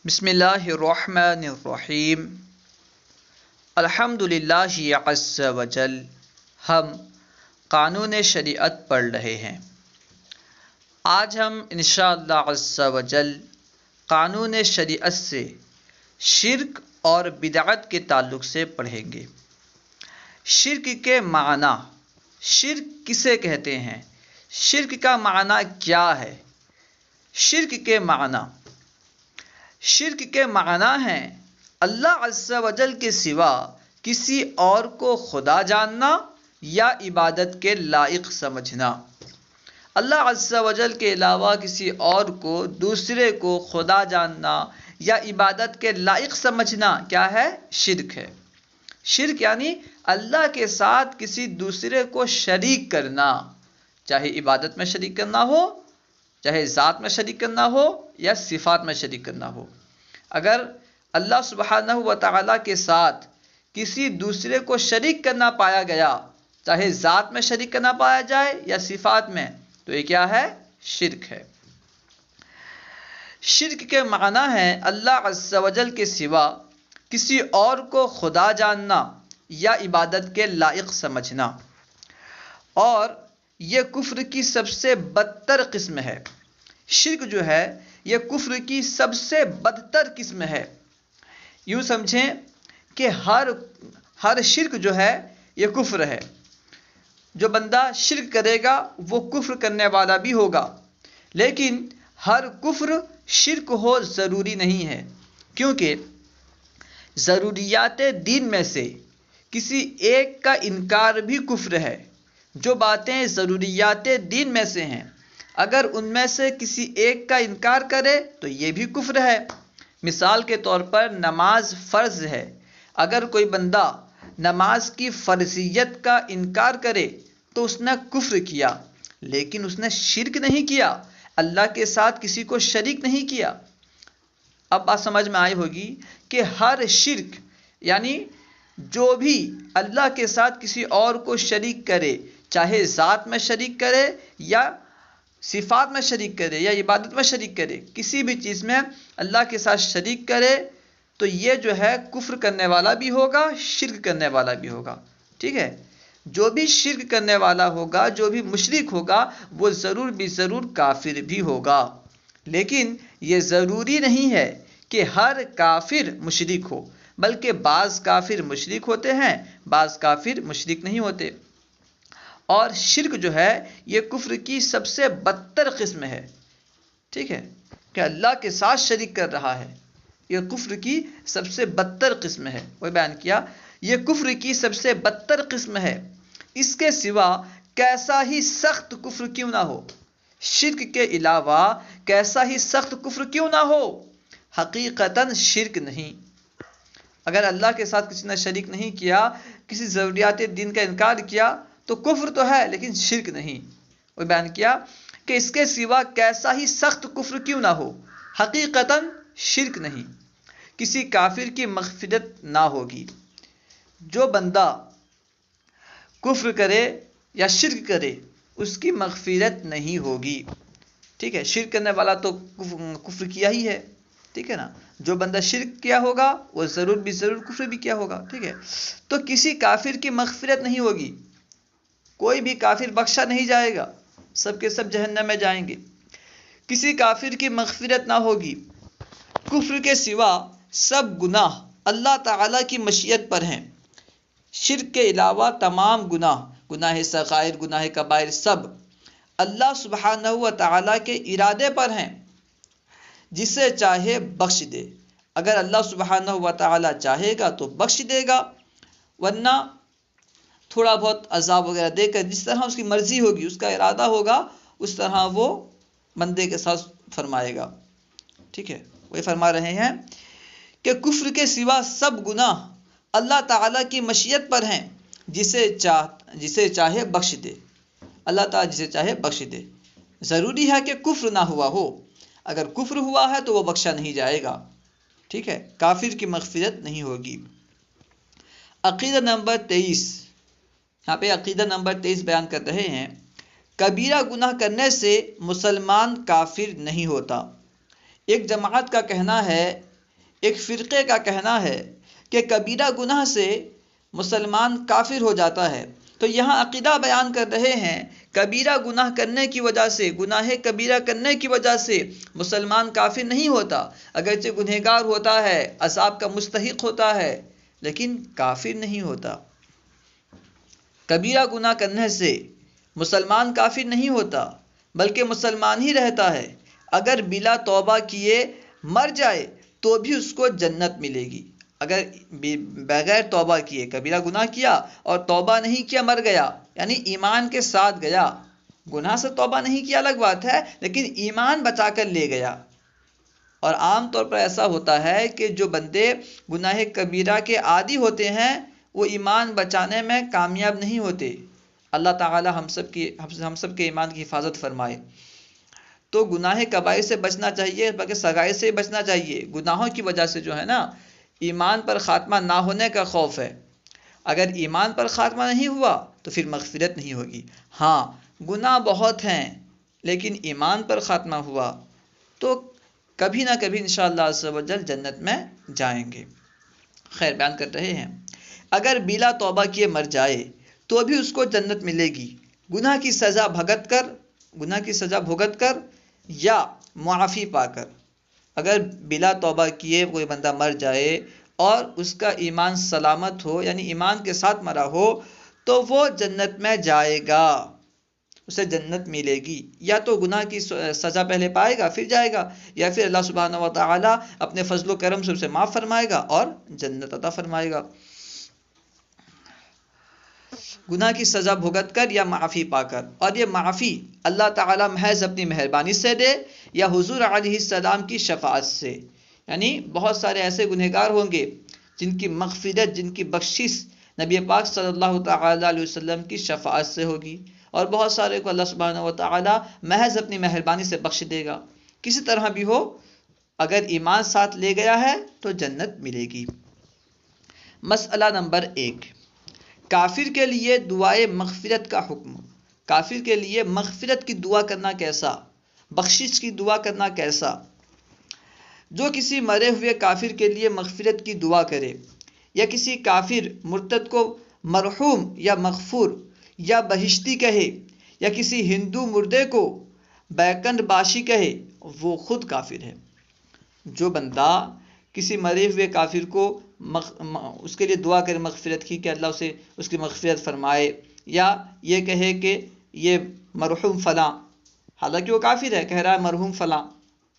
بسم اللہ الرحمن الرحیم الحمد للہ عز وجل۔ ہم قانون شریعت پڑھ رہے ہیں۔ آج ہم انشاءاللہ عز وجل قانون شریعت سے شرک اور بدعت کے تعلق سے پڑھیں گے۔ شرک کے معنی، شرک کسے کہتے ہیں، شرک کا معنی کیا ہے؟ شرک کے معنی ہیں اللہ عز و جل کے سوا کسی اور کو خدا جاننا یا عبادت کے لائق سمجھنا۔ اللہ عز و جل کے علاوہ کسی اور کو، دوسرے کو خدا جاننا یا عبادت کے لائق سمجھنا کیا ہے؟ شرک ہے۔ شرک یعنی اللہ کے ساتھ کسی دوسرے کو شریک کرنا، چاہے عبادت میں شریک کرنا ہو، چاہے ذات میں شریک کرنا ہو یا صفات میں شریک کرنا ہو۔ اگر اللہ سبحانہ و تعالیٰ کے ساتھ کسی دوسرے کو شریک کرنا پایا گیا، چاہے ذات میں شریک کرنا پایا جائے یا صفات میں، تو یہ کیا ہے؟ شرک ہے۔ شرک کے معنی ہے اللہ عز و جل کے سوا کسی اور کو خدا جاننا یا عبادت کے لائق سمجھنا، اور یہ کفر کی سب سے بدتر قسم ہے۔ شرک جو ہے یہ کفر کی سب سے بدتر قسم ہے۔ یوں سمجھیں کہ ہر شرک جو ہے یہ کفر ہے۔ جو بندہ شرک کرے گا وہ کفر کرنے والا بھی ہوگا، لیکن ہر کفر شرک ہو ضروری نہیں ہے، کیونکہ ضروریات دین میں سے کسی ایک کا انکار بھی کفر ہے۔ جو باتیں ضروریات دین میں سے ہیں، اگر ان میں سے کسی ایک کا انکار کرے تو یہ بھی کفر ہے۔ مثال کے طور پر نماز فرض ہے، اگر کوئی بندہ نماز کی فرضیت کا انکار کرے تو اس نے کفر کیا، لیکن اس نے شرک نہیں کیا، اللہ کے ساتھ کسی کو شریک نہیں کیا۔ اب بات سمجھ میں آئی ہوگی کہ ہر شرک یعنی جو بھی اللہ کے ساتھ کسی اور کو شریک کرے، چاہے ذات میں شریک کرے یا صفات میں شریک کرے یا عبادت میں شریک کرے، کسی بھی چیز میں اللہ کے ساتھ شریک کرے تو یہ جو ہے کفر کرنے والا بھی ہوگا، شرک کرنے والا بھی ہوگا۔ ٹھیک ہے؟ جو بھی شرک کرنے والا ہوگا، جو بھی مشرک ہوگا، وہ ضرور بھی ضرور کافر بھی ہوگا۔ لیکن یہ ضروری نہیں ہے کہ ہر کافر مشرک ہو، بلکہ بعض کافر مشرک ہوتے ہیں، بعض کافر مشرک نہیں ہوتے۔ اور شرک جو ہے یہ کفر کی سب سے بدتر قسم ہے۔ ٹھیک ہے؟ کہ اللہ کے ساتھ شریک کر رہا ہے، یہ کفر کی سب سے بدتر قسم ہے۔ وہ بیان کیا یہ کفر کی سب سے بدتر قسم ہے، اس کے سوا کیسا ہی سخت کفر کیوں نہ ہو، شرک کے علاوہ کیسا ہی سخت کفر کیوں نہ ہو، حقیقتاً شرک نہیں۔ اگر اللہ کے ساتھ کسی نے شریک نہیں کیا، کسی ضروریات دین کا انکار کیا تو کفر تو ہے لیکن شرک نہیں۔ وہ بیان کیا کہ اس کے سوا کیسا ہی سخت کفر کیوں نہ ہو، حقیقتاً شرک نہیں، کسی کافر کی مغفرت نہ ہوگی۔ جو بندہ کفر کرے یا شرک کرے اس کی مغفرت نہیں ہوگی۔ ٹھیک ہے؟ شرک کرنے والا تو کفر کیا ہی ہے، ٹھیک ہے نا؟ جو بندہ شرک کیا ہوگا وہ ضرور بھی ضرور کفر بھی کیا ہوگا۔ ٹھیک ہے؟ تو کسی کافر کی مغفرت نہیں ہوگی، کوئی بھی کافر بخشا نہیں جائے گا، سب کے سب جہنم میں جائیں گے۔ کسی کافر کی مغفرت نہ ہوگی۔ کفر کے سوا سب گناہ اللہ تعالیٰ کی مشیت پر ہیں۔ شرک کے علاوہ تمام گناہ صغائر، گناہ کبائر، سب اللہ سبحانہ و تعالیٰ کے ارادے پر ہیں، جسے چاہے بخش دے۔ اگر اللہ سبحانہ و تعالیٰ چاہے گا تو بخش دے گا، ورنہ تھوڑا بہت عذاب وغیرہ دے کر جس طرح اس کی مرضی ہوگی، اس کا ارادہ ہوگا، اس طرح وہ بندے کے ساتھ فرمائے گا۔ ٹھیک ہے؟ وہ فرما رہے ہیں کہ کفر کے سوا سب گناہ اللہ تعالیٰ کی مشیت پر ہیں، جسے چاہے بخش دے۔ اللہ تعالیٰ جسے چاہے بخش دے۔ ضروری ہے کہ کفر نہ ہوا ہو، اگر کفر ہوا ہے تو وہ بخشا نہیں جائے گا۔ ٹھیک ہے؟ کافر کی مغفرت نہیں ہوگی۔ عقیدہ نمبر 23، یہاں پہ عقیدہ نمبر 23 بیان کر رہے ہیں، کبیرہ گناہ کرنے سے مسلمان کافر نہیں ہوتا۔ ایک جماعت کا کہنا ہے ایک فرقے کا کہنا ہے کہ کبیرہ گناہ سے مسلمان کافر ہو جاتا ہے، تو یہاں عقیدہ بیان کر رہے ہیں کبیرہ گناہ کرنے کی وجہ سے، گناہ کبیرہ کرنے کی وجہ سے مسلمان کافر نہیں ہوتا، اگرچہ گنہگار ہوتا ہے، عذاب کا مستحق ہوتا ہے، لیکن کافر نہیں ہوتا۔ کبیرہ گناہ کرنے سے مسلمان کافر نہیں ہوتا، بلکہ مسلمان ہی رہتا ہے۔ اگر بلا توبہ کیے مر جائے تو بھی اس کو جنت ملے گی۔ اگر بغیر توبہ کیے کبیرہ گناہ کیا اور توبہ نہیں کیا مر گیا، یعنی ایمان کے ساتھ گیا، گناہ سے توبہ نہیں کیا الگ بات ہے، لیکن ایمان بچا کر لے گیا۔ اور عام طور پر ایسا ہوتا ہے کہ جو بندے گناہ کبیرہ کے عادی ہوتے ہیں وہ ایمان بچانے میں کامیاب نہیں ہوتے۔ اللہ تعالی ہم سب کے ایمان کی حفاظت فرمائے۔ تو گناہ کبائر سے بچنا چاہیے، بلکہ صغائر سے بچنا چاہیے۔ گناہوں کی وجہ سے جو ہے نا ایمان پر خاتمہ نہ ہونے کا خوف ہے۔ اگر ایمان پر خاتمہ نہیں ہوا تو پھر مغفرت نہیں ہوگی۔ ہاں گناہ بہت ہیں لیکن ایمان پر خاتمہ ہوا تو کبھی نہ کبھی انشاءاللہ عز و جل جنت میں جائیں گے۔ خیر بیان کر رہے ہیں اگر بلا توبہ کیے مر جائے تو بھی اس کو جنت ملے گی، گناہ کی سزا بھگت کر یا معافی پا کر۔ اگر بلا توبہ کیے کوئی بندہ مر جائے اور اس کا ایمان سلامت ہو، یعنی ایمان کے ساتھ مرا ہو، تو وہ جنت میں جائے گا، اسے جنت ملے گی۔ یا تو گناہ کی سزا پہلے پائے گا پھر جائے گا، یا پھر اللہ سبحانہ و تعالی اپنے فضل و کرم سے اسے معاف فرمائے گا اور جنت عطا فرمائے گا۔ گناہ کی سزا بھگت کر یا معافی پا کر، اور یہ معافی اللہ تعالی محض اپنی مہربانی سے دے یا حضور علیہ السلام کی شفاعت سے۔ یعنی بہت سارے ایسے گنہگار ہوں گے جن کی مغفرت، جن کی بخشش نبی پاک صلی اللہ تعالی علیہ وسلم کی شفاعت سے ہوگی، اور بہت سارے کو اللہ سبحانہ و تعالی محض اپنی مہربانی سے بخش دے گا۔ کسی طرح بھی ہو اگر ایمان ساتھ لے گیا ہے تو جنت ملے گی۔ مسئلہ نمبر 1، کافر کے لیے دعائے مغفرت کا حکم۔ کافر کے لیے مغفرت کی دعا کرنا کیسا، بخشش کی دعا کرنا کیسا؟ جو کسی مرے ہوئے کافر کے لیے مغفرت کی دعا کرے یا کسی کافر مرتد کو مرحوم یا مغفور یا بہشتی کہے یا کسی ہندو مردے کو بیکنڈ باشی کہے وہ خود کافر ہے۔ جو بندہ کسی مرے ہوئے کافر کو اس کے لیے دعا کرے مغفرت کی کہ اللہ اسے اس کی مغفرت فرمائے، یا یہ کہے کہ یہ مرحوم فلاں، حالانکہ وہ کافر ہے، کہہ رہا ہے مرحوم فلاں،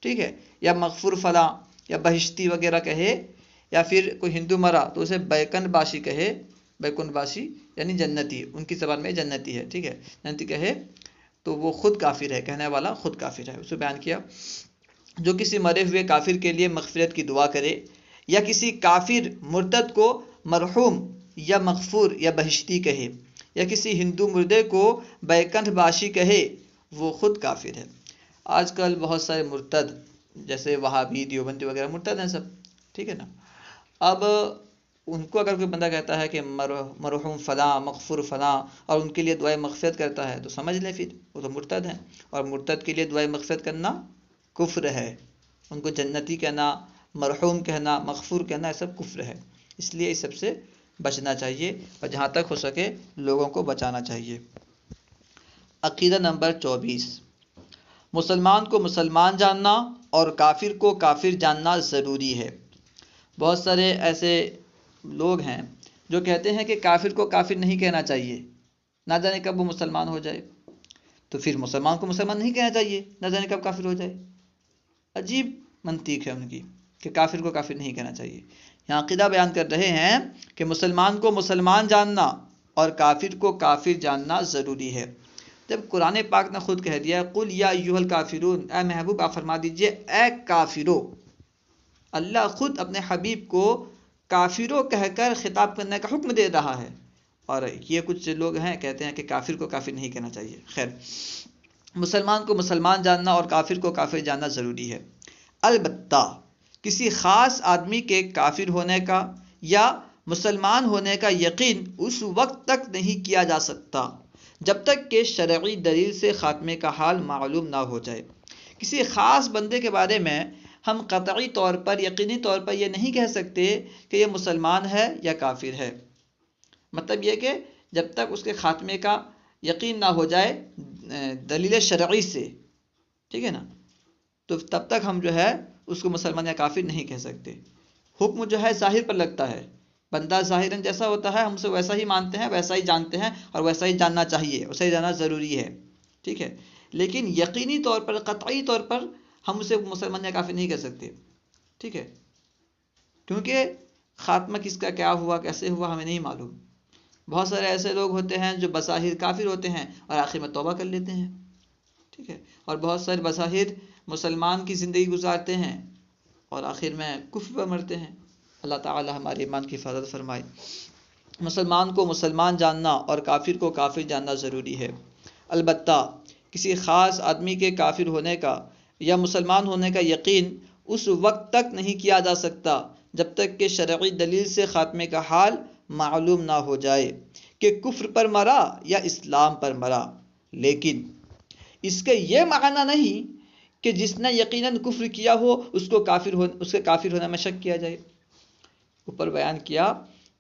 ٹھیک ہے، یا مغفور فلاں یا بہشتی وغیرہ کہے، یا پھر کوئی ہندو مرا تو اسے بیکن باشی کہے، بیکن باشی یعنی جنتی، ان کی زبان میں جنتی ہے، ٹھیک ہے، جنتی کہے تو وہ خود کافر ہے، کہنے والا خود کافر ہے۔ اسے بیان کیا جو کسی مرے ہوئے کافر کے لیے مغفرت کی دعا کرے یا کسی کافر مرتد کو مرحوم یا مغفور یا بہشتی کہے یا کسی ہندو مردے کو بیکنٹھ باشی کہے وہ خود کافر ہے۔ آج کل بہت سارے مرتد جیسے وہابی، دیوبندی وغیرہ مرتد ہیں سب، ٹھیک ہے نا۔ اب ان کو اگر کوئی بندہ کہتا ہے کہ مرحوم فلاں، مغفور فلاں، اور ان کے لیے دعائے مغفرت کرتا ہے تو سمجھ لیں پھر وہ تو مرتد ہیں، اور مرتد کے لیے دعائے مغفرت کرنا کفر ہے۔ ان کو جنتی کہنا، مرحوم کہنا، مغفور کہنا یہ سب کفر ہے۔ اس لیے اس سب سے بچنا چاہیے اور جہاں تک ہو سکے لوگوں کو بچانا چاہیے۔ عقیدہ نمبر 24، مسلمان کو مسلمان جاننا اور کافر کو کافر جاننا ضروری ہے۔ بہت سارے ایسے لوگ ہیں جو کہتے ہیں کہ کافر کو کافر نہیں کہنا چاہیے، نہ جانے کب وہ مسلمان ہو جائے، تو پھر مسلمان کو مسلمان نہیں کہنا چاہیے، نہ جانے کب کافر ہو جائے۔ عجیب منطق ہے ان کی کہ کافر کو کافر نہیں کہنا چاہیے۔ یہاں عقیدہ بیان کر رہے ہیں کہ مسلمان کو مسلمان جاننا اور کافر کو کافر جاننا ضروری ہے۔ جب قرآن پاک نے خود کہہ دیا قل یا ایھا الکافرون، اے محبوب آپ فرما دیجئے اے کافرو، اللہ خود اپنے حبیب کو کافرو کہہ کر خطاب کرنے کا حکم دے رہا ہے، اور یہ کچھ لوگ ہیں کہتے ہیں کہ کافر کو کافر نہیں کہنا چاہیے۔ خیر، مسلمان کو مسلمان جاننا اور کافر کو کافر جاننا ضروری ہے۔ البتہ کسی خاص آدمی کے کافر ہونے کا یا مسلمان ہونے کا یقین اس وقت تک نہیں کیا جا سکتا جب تک کہ شرعی دلیل سے خاتمے کا حال معلوم نہ ہو جائے۔ کسی خاص بندے کے بارے میں ہم قطعی طور پر یقینی طور پر یہ نہیں کہہ سکتے کہ یہ مسلمان ہے یا کافر ہے۔ مطلب یہ کہ جب تک اس کے خاتمے کا یقین نہ ہو جائے دلیل شرعی سے، ٹھیک ہے نا، تو تب تک ہم جو ہے اس کو مسلمان یا کافر نہیں کہہ سکتے۔ حکم جو ہے ظاہر پر لگتا ہے، بندہ ظاہراً جیسا ہوتا ہے ہم اسے ویسا ہی مانتے ہیں، ویسا ہی جانتے ہیں، اور ویسا ہی جاننا چاہیے، ویسا ہی جاننا ضروری ہے، ٹھیک ہے۔ لیکن یقینی طور پر، قطعی طور پر ہم اسے مسلمان یا کافر نہیں کہہ سکتے، ٹھیک ہے، کیونکہ خاتمہ کس کا کیا ہوا، کیسے ہوا، ہمیں نہیں معلوم۔ بہت سارے ایسے لوگ ہوتے ہیں جو بظاہر کافر ہوتے ہیں اور آخر میں توبہ کر لیتے ہیں، ٹھیک ہے، اور بہت سارے بظاہر مسلمان کی زندگی گزارتے ہیں اور آخر میں کفر پر مرتے ہیں۔ اللہ تعالی ہمارے ایمان کی حفاظت فرمائے۔ مسلمان کو مسلمان جاننا اور کافر کو کافر جاننا ضروری ہے۔ البتہ کسی خاص آدمی کے کافر ہونے کا یا مسلمان ہونے کا یقین اس وقت تک نہیں کیا جا سکتا جب تک کہ شرعی دلیل سے خاتمے کا حال معلوم نہ ہو جائے کہ کفر پر مرا یا اسلام پر مرا۔ لیکن اس کے یہ معنی نہیں کہ جس نے یقیناً کفر کیا ہو اس کے کافر ہونے میں شک کیا جائے۔ اوپر بیان کیا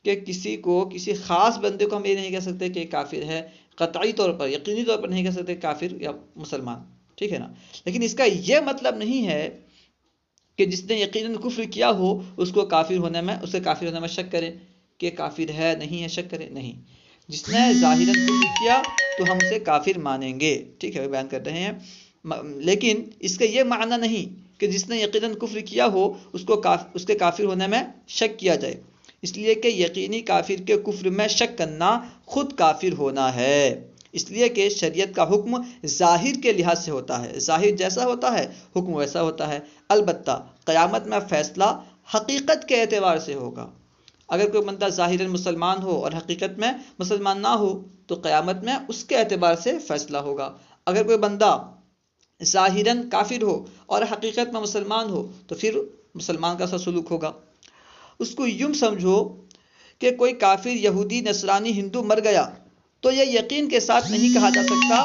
کہ کسی خاص بندے کو ہم یہ نہیں کہہ سکتے کہ کافر ہے، قطعی طور پر، یقینی طور پر نہیں کہہ سکتے کافر یا مسلمان، ٹھیک ہے نا۔ لیکن اس کا یہ مطلب نہیں ہے کہ جس نے یقیناً کفر کیا ہو اس کے کافر ہونے میں شک کرے کہ کافر ہے نہیں ہے، شک کرے نہیں۔ جس نے ظاہراً کفر کیا تو ہم اسے کافر مانیں گے، ٹھیک ہے، وہ بیان کر رہے ہیں۔ لیکن اس کا یہ معنی نہیں کہ جس نے یقیناً کفر کیا ہو اس کے کافر ہونے میں شک کیا جائے، اس لیے کہ یقینی کافر کے کفر میں شک کرنا خود کافر ہونا ہے، اس لیے کہ شریعت کا حکم ظاہر کے لحاظ سے ہوتا ہے، ظاہر جیسا ہوتا ہے حکم ویسا ہوتا ہے۔ البتہ قیامت میں فیصلہ حقیقت کے اعتبار سے ہوگا۔ اگر کوئی بندہ ظاہراً مسلمان ہو اور حقیقت میں مسلمان نہ ہو تو قیامت میں اس کے اعتبار سے فیصلہ ہوگا۔ اگر کوئی بندہ ظاہراً کافر ہو اور حقیقت میں مسلمان ہو تو پھر مسلمان کا سا سلوک ہوگا۔ اس کو یوں سمجھو کہ کوئی کافر، یہودی، نصرانی، ہندو مر گیا تو یہ یقین کے ساتھ نہیں کہا جا سکتا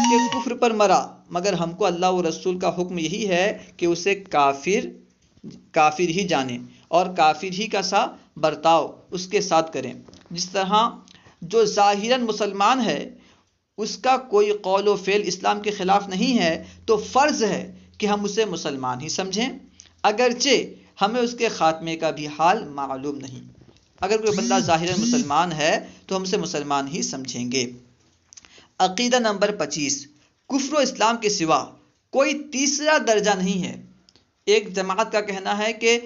کہ کفر پر مرا، مگر ہم کو اللہ و رسول کا حکم یہی ہے کہ اسے کافر ہی جانیں اور کافر ہی کا سا برتاؤ اس کے ساتھ کریں۔ جس طرح جو ظاہراً مسلمان ہے اس کا کوئی قول و فعل اسلام کے خلاف نہیں ہے تو فرض ہے کہ ہم اسے مسلمان ہی سمجھیں، اگرچہ ہمیں اس کے خاتمے کا بھی حال معلوم نہیں۔ اگر کوئی بندہ ظاہراً مسلمان ہے تو ہم اسے مسلمان ہی سمجھیں گے۔ عقیدہ نمبر 25، کفر و اسلام کے سوا کوئی تیسرا درجہ نہیں ہے۔ ایک جماعت کا کہنا ہے کہ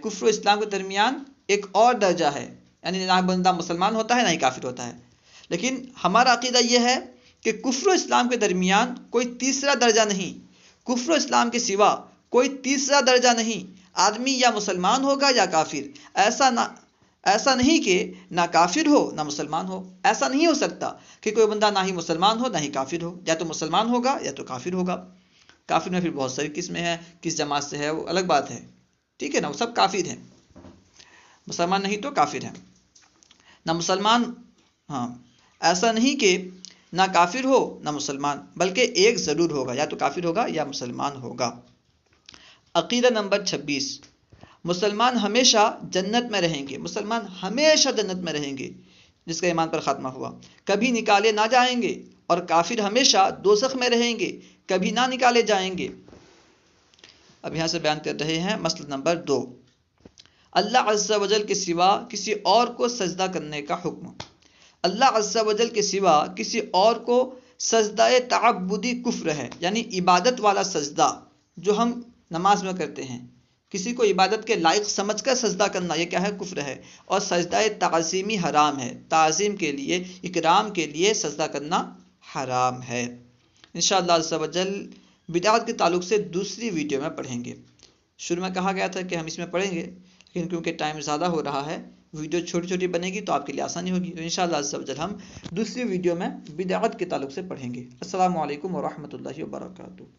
کفر و اسلام کے درمیان ایک اور درجہ ہے، یعنی نہ بندہ مسلمان ہوتا ہے نہ ہی کافر ہوتا ہے، لیکن ہمارا عقیدہ یہ ہے کہ کفر و اسلام کے درمیان کوئی تیسرا درجہ نہیں، کفر و اسلام کے سوا کوئی تیسرا درجہ نہیں، آدمی یا مسلمان ہوگا یا کافر، ایسا نہیں کہ نہ کافر ہو نہ مسلمان ہو، ایسا نہیں ہو سکتا کہ کوئی بندہ نہ ہی مسلمان ہو نہ ہی کافر ہو، یا تو مسلمان ہوگا یا تو کافر ہوگا۔ کافر میں پھر بہت ساری قسمیں ہیں، کس جماعت سے ہے وہ الگ بات ہے، ٹھیک ہے نا، وہ سب کافر ہیں، مسلمان نہیں تو کافر ہیں، نہ مسلمان، ہاں ایسا نہیں کہ نہ کافر ہو نہ مسلمان، بلکہ ایک ضرور ہوگا، یا تو کافر ہوگا یا مسلمان ہوگا۔ عقیدہ نمبر 26، مسلمان ہمیشہ جنت میں رہیں گے، مسلمان ہمیشہ جنت میں رہیں گے جس کا ایمان پر خاتمہ ہوا، کبھی نکالے نہ جائیں گے، اور کافر ہمیشہ دوزخ میں رہیں گے، کبھی نہ نکالے جائیں گے۔ اب یہاں سے بیان کر رہے ہیں مسئلہ نمبر 2، اللہ عز و جل کے سوا کسی اور کو سجدہ کرنے کا حکم۔ اللہ عز و جل کے سوا کسی اور کو سجدہ تعبدی کفر ہے، یعنی عبادت والا سجدہ جو ہم نماز میں کرتے ہیں، کسی کو عبادت کے لائق سمجھ کر سجدہ کرنا، یہ کیا ہے؟ کفر ہے۔ اور سجدہ تعظیمی حرام ہے، تعظیم کے لیے، اکرام کے لیے سجدہ کرنا حرام ہے۔ انشاءاللہ عز و جل بدعت کے تعلق سے دوسری ویڈیو میں پڑھیں گے۔ شروع میں کہا گیا تھا کہ ہم اس میں پڑھیں گے، لیکن کیونکہ ٹائم زیادہ ہو رہا ہے، ویڈیو چھوٹی چھوٹی بنے گی تو آپ کے لیے آسانی ہوگی، تو انشاءاللہ عز و جل ہم دوسری ویڈیو میں بدعت کے تعلق سے پڑھیں گے۔ السلام علیکم ورحمۃ اللہ وبرکاتہ۔